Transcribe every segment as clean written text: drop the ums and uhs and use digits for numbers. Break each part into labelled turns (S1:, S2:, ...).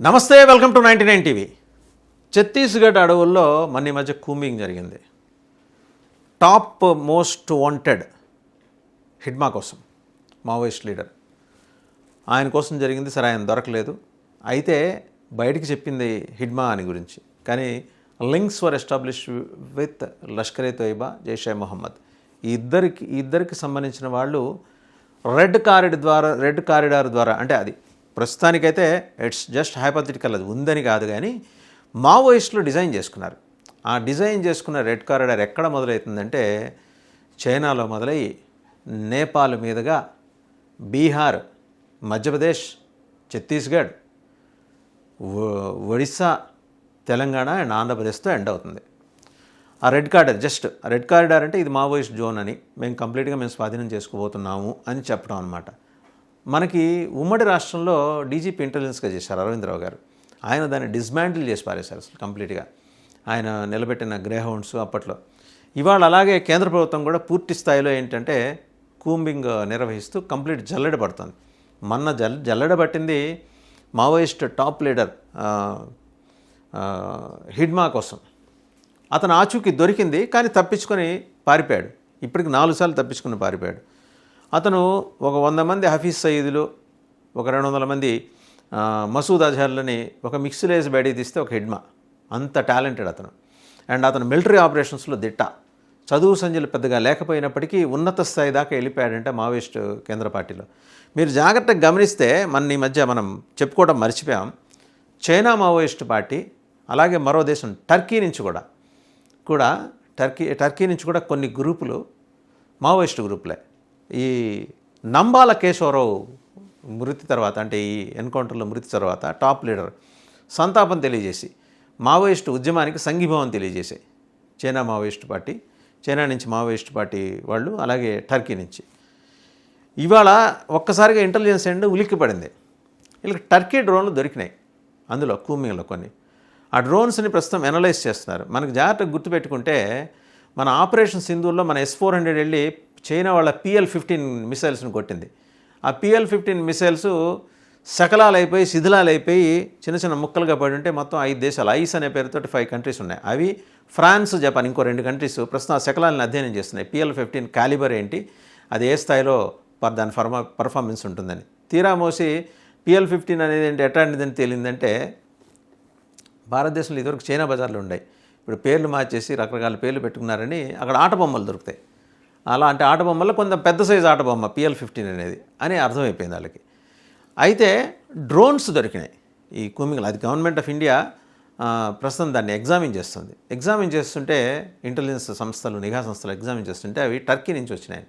S1: నమస్తే, welcome to 99 TV. Chhattisgarh అడవుల్లో మన ఈ మధ్య కూంబింగ్ జరిగింది. టాప్ మోస్ట్ వాంటెడ్ హిడ్మా కోసం, మావోయిస్ట్ లీడర్ ఆయన కోసం జరిగింది. సరే, ఆయన దొరకలేదు. అయితే బయటికి చెప్పింది హిడ్మా అని గురించి, కానీ links were establish with Lashkar e Taiba, Jaish e Mohammed. ఈ ఇద్దరికి సంబంధించిన వాళ్ళు రెడ్ కారిడార్ ద్వారా, అంటే అది ప్రస్తుతానికైతే ఇట్స్ జస్ట్ హైపోథెటికల్, అది ఉందని కాదు, కానీ మావోయిస్టులు డిజైన్ చేసుకున్నారు. ఆ డిజైన్ చేసుకున్న రెడ్ కారిడార్ ఎక్కడ మొదలవుతుందంటే చైనాలో మొదలై నేపాల్ మీదుగా బీహార్, మధ్యప్రదేశ్, ఛత్తీస్గఢ్, ఒడిస్సా, తెలంగాణ అండ్ ఆంధ్రప్రదేశ్తో ఎండ్ అవుతుంది. ఆ రెడ్ కారిడార్ అంటే ఇది మావోయిస్ట్ జోన్ అని, మేము కంప్లీట్గా స్వాధీనం చేసుకోబోతున్నాము అని చెప్పడం అనమాట. మనకి ఉమ్మడి రాష్ట్రంలో డీజీపీ ఇంటెలిజెన్స్గా చేశారు అరవిందరావు గారు. ఆయన దాన్ని డిస్మాంటిల్ చేసి పారేశారు అసలు కంప్లీట్గా. ఆయన నిలబెట్టిన గ్రే హౌండ్స్ అప్పట్లో. ఇవాళ అలాగే కేంద్ర ప్రభుత్వం కూడా పూర్తి స్థాయిలో ఏంటంటే కూంబింగ్ నిర్వహిస్తూ కంప్లీట్ జల్లెడ పడుతుంది. మొన్న జల్లెడ పట్టింది మావోయిస్ట్ టాప్ లీడర్ హిడ్మా కోసం. అతను ఆచూకీ దొరికింది, కానీ తప్పించుకొని పారిపోయాడు. ఇప్పటికి 4 సార్లు తప్పించుకుని పారిపోయాడు. అతను ఒక 100 మంది హఫీజ్ సయీదులు, ఒక 200 మంది మసూద్ అజహర్లని ఒక మిక్స్లో వేసి బయటికి తీస్తే ఒక హిడ్మా. అంత టాలెంటెడ్ అతను. అండ్ అతను మిలిటరీ ఆపరేషన్స్లో దిట్ట. చదువు సంజలు పెద్దగా లేకపోయినప్పటికీ ఉన్నత స్థాయి దాకా వెళ్ళిపోయాడంటే మావోయిస్ట్ కేంద్ర పార్టీలో. మీరు జాగ్రత్తగా గమనిస్తే ఈ మధ్య మనం చెప్పుకోవడం మర్చిపోయాం. చైనా మావోయిస్ట్ పార్టీ, అలాగే మరో దేశం టర్కీ నుంచి కూడా టర్కీ నుంచి కూడా కొన్ని గ్రూపులు మావోయిస్ట్ గ్రూపులే. ఈ నంబాల కేశవరావు మృతి తర్వాత, అంటే ఈ ఎన్కౌంటర్లో మృతి తర్వాత టాప్ లీడర్ సంతాపం తెలియజేసి మావోయిస్టు ఉద్యమానికి సంఘీభావం తెలియజేసాయి చైనా నుంచి మావోయిస్ట్ పార్టీ వాళ్ళు, అలాగే టర్కీ నుంచి. ఇవాళ ఒక్కసారిగా ఇంటెలిజెన్స్ ఎండ్ ఉలిక్కి పడింది. వీళ్ళకి టర్కీ డ్రోన్లు దొరికినాయి, అందులో కూంబింగ్లో కొన్ని. ఆ డ్రోన్స్ని ప్రస్తుతం అనలైజ్ చేస్తున్నారు. మనకు జాగ్రత్తగా గుర్తుపెట్టుకుంటే మన ఆపరేషన్ సింధూర్లో మన S-400 వెళ్ళి చైనా వాళ్ళ PL-15 మిసైల్స్ని కొట్టింది. ఆ PL-15 మిసైల్స్ శకలాలైపోయి, శిథిలాలైపోయి, చిన్న చిన్న ముక్కలుగా పడి ఉంటే మొత్తం 5 దేశాలు, ఐస్ అనే పేరుతో 5 కంట్రీస్ ఉన్నాయి. అవి ఫ్రాన్స్, జపాన్, ఇంకో 2 కంట్రీస్ ప్రస్తుతం ఆ శకలాలను అధ్యయనం చేస్తున్నాయి. PL-15 క్యాలిబర్ ఏంటి, అది ఏ స్థాయిలో దాని పర్ఫార్మెన్స్ ఉంటుందని. తీరా మోసి PL-15 అనేది ఏంటి, ఎట్లాంటిదని తేలిందంటే భారతదేశంలో ఇదివరకు చైనా బజార్లు ఉన్నాయి, ఇప్పుడు పేర్లు మార్చేసి రకరకాల పేర్లు పెట్టుకున్నారని. అక్కడ ఆట బొమ్మలు దొరుకుతాయి. అలాంటి ఆట బొమ్మల్లో కొంత పెద్ద సైజు ఆట బొమ్మ PL-15 అనేది అని అర్థమైపోయింది వాళ్ళకి. అయితే డ్రోన్స్ దొరికినాయి ఈ కూంబింగ్లో. అది గవర్నమెంట్ ఆఫ్ ఇండియా ప్రస్తుతం దాన్ని ఎగ్జామిన్ చేస్తుంటే ఇంటెలిజెన్స్ సంస్థలు, నిఘా సంస్థలు ఎగ్జామిన్ చేస్తుంటే అవి టర్కీ నుంచి వచ్చినాయి.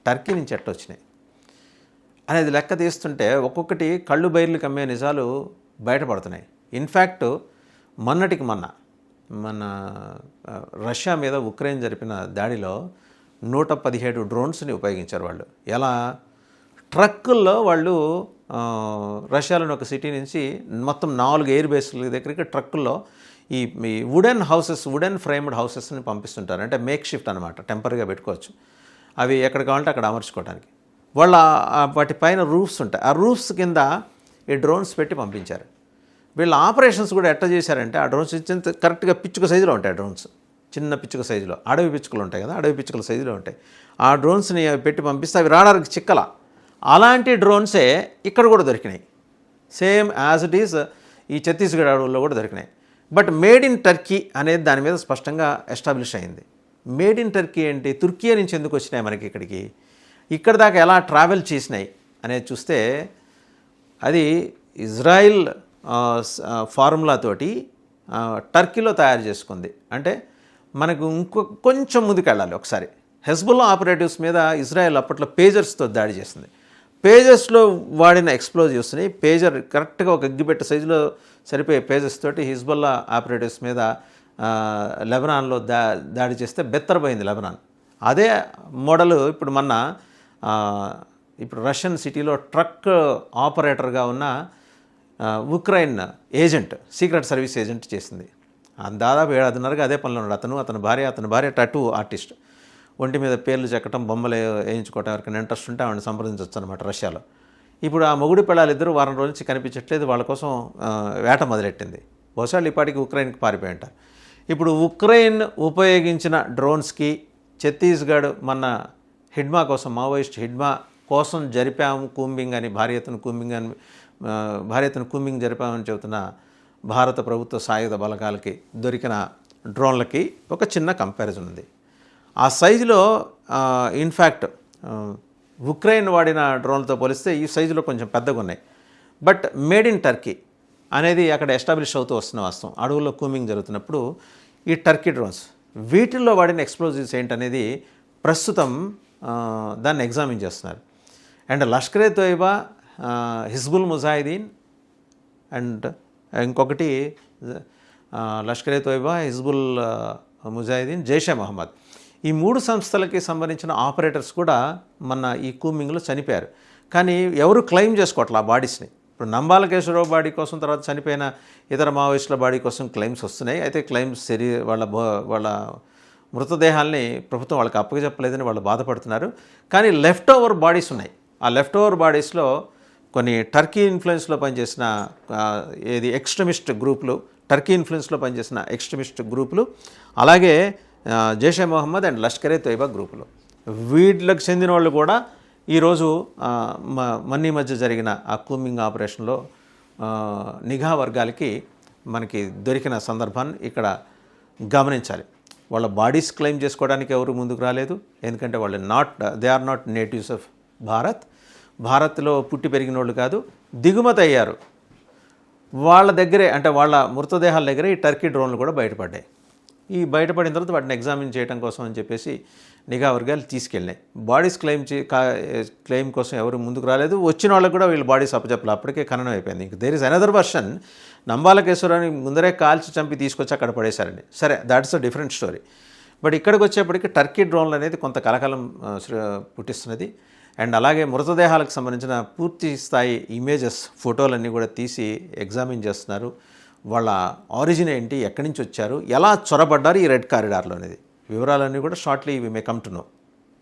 S1: టర్కీ నుంచి వచ్చినాయి అనేది లెక్క తీస్తుంటే ఒక్కొక్కటి కళ్ళు బైర్లు కమ్మే నిజాలు బయటపడుతున్నాయి. ఇన్ఫ్యాక్ట్ మొన్నటికి మన రష్యా మీద ఉక్రెయిన్ జరిపిన దాడిలో 117 డ్రోన్స్ని ఉపయోగించారు వాళ్ళు. ఎలా ట్రక్కుల్లో వాళ్ళు రష్యాలోని ఒక సిటీ నుంచి మొత్తం 4 ఎయిర్ బేస్ల దగ్గరికి ట్రక్కుల్లో ఈ వుడెన్ ఫ్రేమ్డ్ హౌసెస్ని పంపిస్తుంటారు. అంటే మేక్ షిఫ్ట్ అనమాట, టెంపరీగా పెట్టుకోవచ్చు. అవి ఎక్కడ కావాలంటే అక్కడ అమర్చుకోవడానికి. వాళ్ళ వాటి పైన రూఫ్స్ ఉంటాయి. ఆ రూఫ్స్ కింద ఈ డ్రోన్స్ పెట్టి పంపించారు. వీళ్ళ ఆపరేషన్స్ కూడా ఎట్లా చేశారంటే ఆ డ్రోన్స్ కరెక్ట్గా పిచ్చుక సైజులో ఉంటాయి. డ్రోన్స్ చిన్న పిచ్చుక సైజులో, అడవి పిచ్చుకలు ఉంటాయి కదా, అడవి పిచ్చుకల సైజులో ఉంటాయి. ఆ డ్రోన్స్ని పెట్టి పంపిస్తే అవి రాడార్కి చిక్కల. అలాంటి డ్రోన్సే ఇక్కడ కూడా దొరికినాయి. సేమ్ యాజ్ ఇట్ ఈజ్ ఈ ఛత్తీస్గఢ్ అడవుల్లో కూడా దొరికినాయి. బట్ మేడ్ ఇన్ టర్కీ అనేది దాని మీద స్పష్టంగా ఎస్టాబ్లిష్ అయింది. మేడ్ ఇన్ టర్కీ ఏంటి, తుర్కీ నుంచి ఎందుకు వచ్చినాయి మనకి ఇక్కడికి, ఇక్కడ దాకా ఎలా ట్రావెల్ చేసినాయి అనేది చూస్తే అది ఇజ్రాయిల్ ఫార్ములాతోటి టర్కీలో తయారు చేసుకుంది. అంటే మనకు కొంచెం ముందుకెళ్ళాలి ఒకసారి. హెజ్బుల్లా ఆపరేటివ్స్ మీద ఇజ్రాయెల్ అప్పట్లో పేజర్స్తో దాడి చేసింది. పేజర్స్లో వాడిన ఎక్స్ప్లోజివ్స్ని, పేజర్ కరెక్ట్గా ఒక అగ్గిపెట్ట సైజులో సరిపోయే పేజర్స్ తోటి హిజ్బుల్లా ఆపరేటివ్స్ మీద లెబనాన్లో దాడి చేస్తే బెత్తరపోయింది లెబనాన్. అదే మోడల్ ఇప్పుడు రష్యన్ సిటీలో ట్రక్ ఆపరేటర్గా ఉన్న Ukraine agent, secret service agent చేసింది. దాదాపు 7.5 అదే పనిలో ఉన్నాడు. అతని భార్య టాటూ ఆర్టిస్ట్. ఒంటి మీద పేర్లు చెక్కటం, బొమ్మలు వేయించుకోవటం, ఎవరికైనా ఇంట్రెస్ట్ ఉంటే ఆవిడని సంప్రదించవచ్చు అనమాట రష్యాలో. ఇప్పుడు ఆ మొగుడు పిల్లలిద్దరూ వారం రోజుల నుంచి కనిపించట్లేదు, వాళ్ళ కోసం వేట మొదలెట్టింది. బహుశా ఇప్పటికి ఉక్రెయిన్కి పారిపోయి ఉంటారు. ఇప్పుడు ఉక్రెయిన్ ఉపయోగించిన డ్రోన్స్కి ఛత్తీస్గఢ్ మన హిడ్మా కోసం, మావోయిస్ట్ హిడ్మా కోసం జరిపాము కూంబింగ్ అని, భార్యతను కూంబింగ్ జరిపామని చెబుతున్న భారత ప్రభుత్వ సాయుధ బలగాలకి దొరికిన డ్రోన్లకి ఒక చిన్న కంపారిజన్ ఉంది. ఆ సైజులో ఇన్ఫ్యాక్ట్ ఉక్రెయిన్ వాడిన డ్రోన్లతో పోలిస్తే ఈ సైజులో కొంచెం పెద్దగా ఉన్నాయి. బట్ మేడ్ ఇన్ టర్కీ అనేది అక్కడ ఎస్టాబ్లిష్ అవుతూ వస్తున్న వాస్తవం. అడవుల్లో కూమింగ్ జరుగుతున్నప్పుడు ఈ టర్కీ డ్రోన్స్ వీటిల్లో వాడిన ఎక్స్ప్లోజివ్స్ ఏంటనేది ప్రస్తుతం దాన్ని ఎగ్జామిన్ చేస్తున్నారు. అండ్ లష్కరే తోయిబా, హిజ్బుల్ ముజాహిదీన్ అండ్ ఇంకొకటి లష్కరే తోయిబా, హిజ్బుల్ ముజాహిదీన్, జైషే మహమ్మద్, ఈ 3 సంస్థలకి సంబంధించిన ఆపరేటర్స్ కూడా మన ఈ కూమింగ్లో చనిపోయారు. కానీ ఎవరు క్లెయిమ్ చేసుకోవట్లే ఆ బాడీస్ని. ఇప్పుడు నంబాల కేశవరావు బాడీ కోసం, తర్వాత చనిపోయిన ఇతర మావోయిస్టుల బాడీ కోసం క్లెయిమ్స్ వస్తున్నాయి. అయితే క్లెయిమ్స్ వాళ్ళ మృతదేహాల్ని ప్రభుత్వం వాళ్ళకి అప్పగజెప్పలేదని వాళ్ళు బాధపడుతున్నారు. కానీ లెఫ్ట్ ఓవర్ బాడీస్ ఉన్నాయి. ఆ లెఫ్ట్ ఓవర్ బాడీస్లో కొన్ని టర్కీ ఇన్ఫ్లుయెన్స్లో పనిచేసిన ఎక్స్ట్రీమిస్ట్ గ్రూపులు, టర్కీ ఇన్ఫ్లుయెన్స్లో పనిచేసిన ఎక్స్ట్రీమిస్ట్ గ్రూపులు, అలాగే జైషే మొహమ్మద్ అండ్ లష్కరే తోయిబా గ్రూపులు, వీళ్ళకి చెందిన వాళ్ళు కూడా ఈరోజు మన్నీ మధ్య జరిగిన ఆ కూమింగ్ ఆపరేషన్లో నిఘా వర్గాలకి మనకి దొరికిన సందర్భాన్ని ఇక్కడ గమనించాలి. వాళ్ళ బాడీస్ క్లెయిమ్ చేసుకోవడానికి ఎవరు ముందుకు రాలేదు. ఎందుకంటే వాళ్ళు they are not natives of భారత్లో పుట్టి పెరిగిన వాళ్ళు కాదు, దిగుమతి అయ్యారు. వాళ్ళ దగ్గరే, అంటే వాళ్ళ మృతదేహాల దగ్గరే ఈ టర్కీ డ్రోన్లు కూడా బయటపడ్డాయి. ఈ బయటపడిన తర్వాత వాటిని ఎగ్జామిన్ చేయడం కోసం అని చెప్పేసి నిఘా వర్గాలు తీసుకెళ్ళినాయి. బాడీస్ క్లెయిమ్ కోసం ఎవరు ముందుకు రాలేదు. వచ్చిన వాళ్ళకు కూడా వీళ్ళు బాడీస్ అప్పచెప్పలేదు. అప్పటికే ఖననం అయిపోయింది. ఇంక there is another version, Nambala కేశవరావుని ముందరే కాల్చి చంపి తీసుకొచ్చి అక్కడ పడేశారండి. సరే, that's a different story. But ఇక్కడికి వచ్చేప్పటికి టర్కీ డ్రోన్లు అనేది కొంత కలకలం పుట్టిస్తున్నది. అండ్ అలాగే మృతదేహాలకు సంబంధించిన పూర్తి స్థాయి ఇమేజెస్, ఫోటోలన్నీ కూడా తీసి ఎగ్జామిన్ చేస్తున్నారు. వాళ్ళ ఆరిజిన్ ఏంటి, ఎక్కడి నుంచి వచ్చారు, ఎలా చొరబడ్డారు ఈ రెడ్ కారిడార్లో అనేది వివరాలన్నీ కూడా shortly we may come to no.